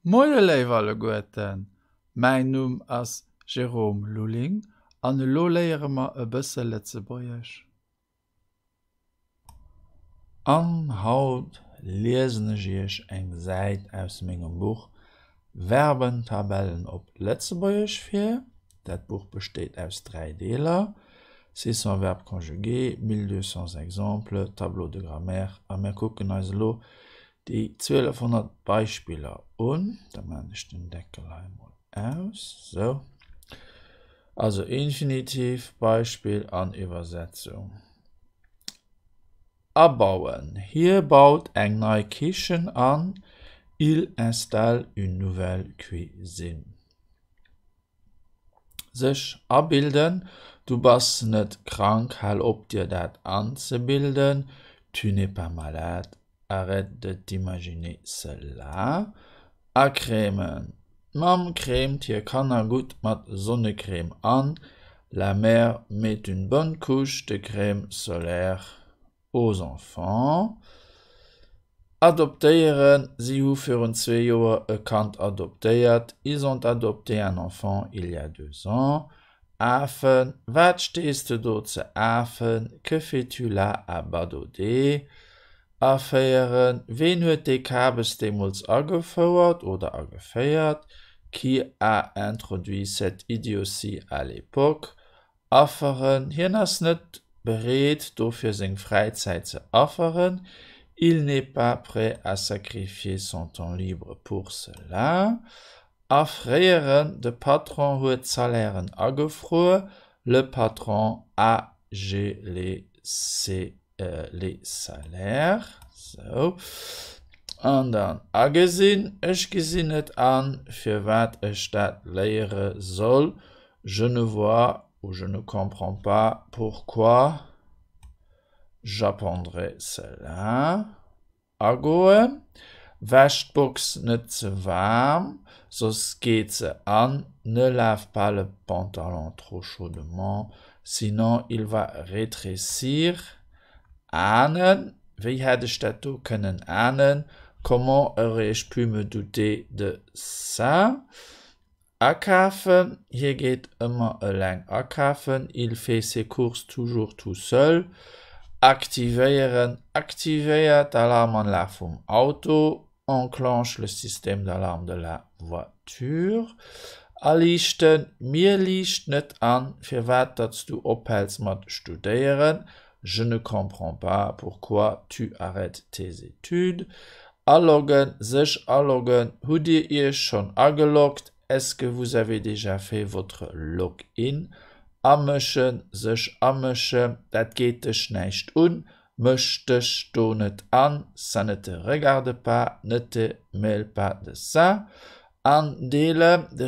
Moie Leiwalle Goeten, mein Numm ass Jerome Luling, an e Loléieremer e bësse Letzebäierch. An Haut leseneg ich eng Säit aus mingem Buch Verbentabellen op Letzebäierch fir. Dat Buch besteht aus 3 Deler. 600 Verb conjugué, 1200 Exemple, Tableau de Grammaire, a mir gucken also lo die 1200 Beispieler un. Da man ich den Deckel einmal aus. So. Also Infinitiv, Beispiel an Übersetzung. Abbauen. Hier baut eng neue Kitchen an. Il installe une nouvelle cuisine. Sich abbilden. Du bist nicht krank, hall op dir dat anzubilden. Tu n'es pas malade. Arrête de t'imaginer cela. Acremen. Mam cremt hier Kanner gut mat Sonnecreme an. La mère met une bonne couche de crème solaire aux enfants. Adopteren. Sie hu für 2 Joer e Kant adoptéiert. Ils ont adopté un enfant il y a 2 ans. Afen, wat stehst du dort zu afen? Que fais-tu là à Badodé? Affeieren, wen huet de Kabels demuls agefauert oder agefeiert? Qui a introduit cette idiotie à l'époque? Afferen, hien ass net bereet dofir seg Freizeit ze afferen. Il n'est pas prêt à sacrifier son temps libre pour cela. Affreieren, de patron huet Salären agefroe. Le patron a gelé les salaires. So. Und dann agesinn, ich gesinnet an, für wat ich dat lehre soll. Je ne vois ou je ne comprends pas pourquoi j'apprendrai cela. Agoe, Wäschbox net zu warm, sos geht ze an, ne lave pas le pantalon trop chaudement, sinon il va rétrécir. Ahnen, wie hätte ich das können ahnen? Comment aurais-je pu me douter de ça? Akaufen, hier geht immer allein akaufen. Il fait ses courses toujours tout seul. Aktivieren, aktiviert Alarmanlage vom Auto. Enclenche le système d'alarme de la voiture. Alichten, mir liegt net an, für wat dat du ophältst mat studieren. Je ne comprends pas pourquoi tu arrêtes tes études. Allogen, sich allogen, habt ihr schon angeloggt? Est-ce que vous avez déjà fait votre Login? Amischen, sich amischen, dat geht dich nicht möchte du nicht an, ça ne te regarde pas, ne te mêle pas de ça. Andele, de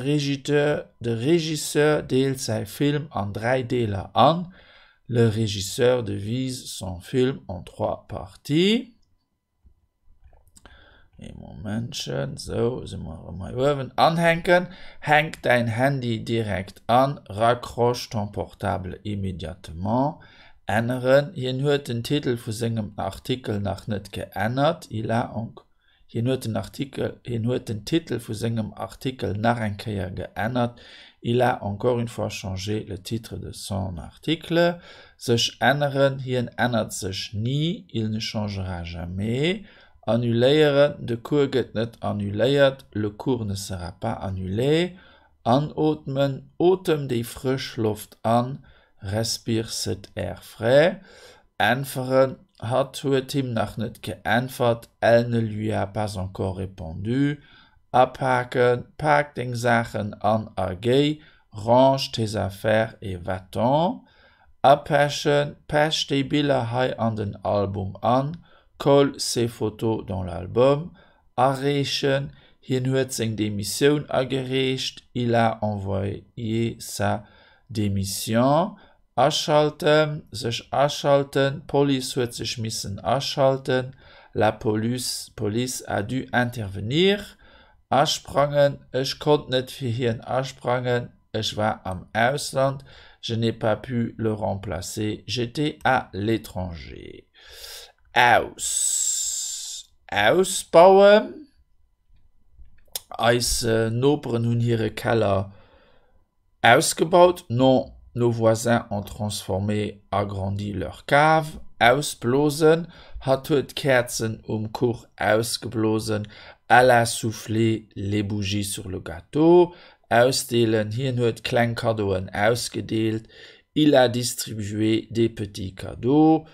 régisseur deelt sein Film an 3 Deler an. Le régisseur divise son film en 3 parties. Momentchen, so, sind wir mal oben. Anhängen, hängt dein Handy direkt an, raccroche ton portable immédiatement. Ändern, hier huet den Titel von seinem Artikel noch nicht geändert. Hier huet den Titel von seinem Artikel nach ein Kehr geändert. Il a encore une fois changé le titre de son article. Sich ändern, hier ändert sich nie, il ne changera jamais. Annulieren, de cours geht nicht annuliert, le cours ne sera pas annulé. Anatmen, otem die Frischluft an, respire cet air frais. Entferen, hat huet ihm noch nicht geantwortet, elle ne lui a pas encore répondu. Abhaken, pack den Sachen an AG, range tes affaires et va-t'en. Abhäschen, pech die Bilder hei an den Album an, colle ses photos dans l'album. Arrechen, hien huet seg démission agerecht, il a envoyé sa démission. Aschalten, sich aschalten, Police huet sich missen aschalten, la police a dû intervenir. Asprangen, ich konnte nicht für hien asprangen, ich war am Ausland, je n'ai pas pu le remplacer, j'étais à l'étranger. Ausbauen, Als Nobren hun ihre Keller ausgebaut, non, nos voisins ont transformé, agrandi leur cave, ausblosen, hat huet Kerzen Kur ausgeblosen, elle a soufflé les bougies sur le gâteau, ausdelen, hier huet Kleinkadoen ausgedeelt, il a distribué des petits cadeaux,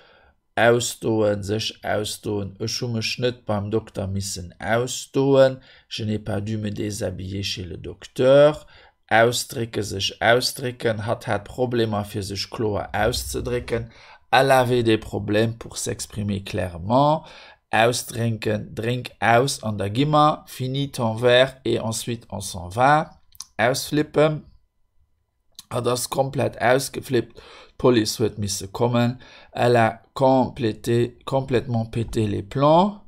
ausdoen, sech ausdoen, schon Schnitt beim Doktor missen ausdoen, je n'ai pas dû me déshabiller chez le docteur, ausdricke sech ausdricken, hat Probleme fir sech klar auszudricken, elle avait des problèmes pour s'exprimer clairement, ausdrinken, drink aus an der Gimmer, finit ton verre et ensuite on s'en va, ausflippen, hat das komplett ausgeflippt, Police huet misse kommen, elle a complètement pété les plans,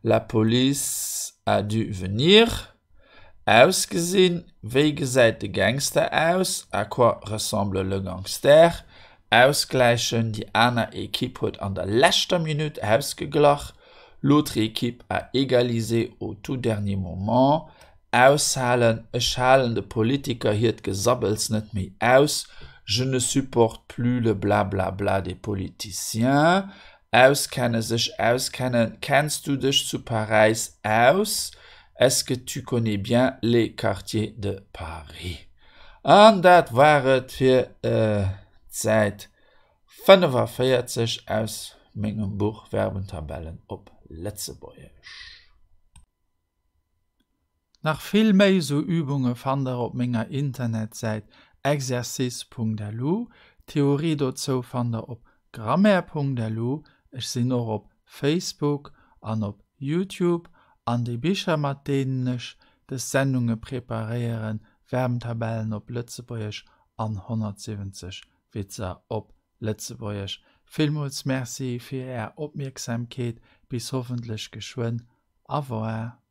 la police a dû venir, ausgesehen, wie gesagt de Gangster aus, à quoi ressemble le gangster, ausgleichen, die eine Equipe hat an der letzten Minute ausgeglacht, l'autre équipe a égalisé au tout dernier moment, aushalen, schalende Politiker hiert gesabbels net mehr aus, je ne supporte plus le blablabla des politiciens, auskennen sich auskennen, kennst du dich zu Paris aus? Est-ce que tu connais bien les quartiers de Paris? Und das waret für Zeit 45 aus meinem Buch Verbentabellen op Letzebäuerisch. Nach viel méi so Übungen fand op ménger Internetseite exercice.delu, Theorie dazu fand op grammaire.delu, ich sinn noch op Facebook an op YouTube, an die Bücher mat denen ich des Sendungen präparieren, Verbentabellen op Letzebäuerisch an 170 Witzer op Letzebäuerisch. Vielmals merci für Ihre Aufmerksamkeit, bis hoffentlich geschwind. Au revoir.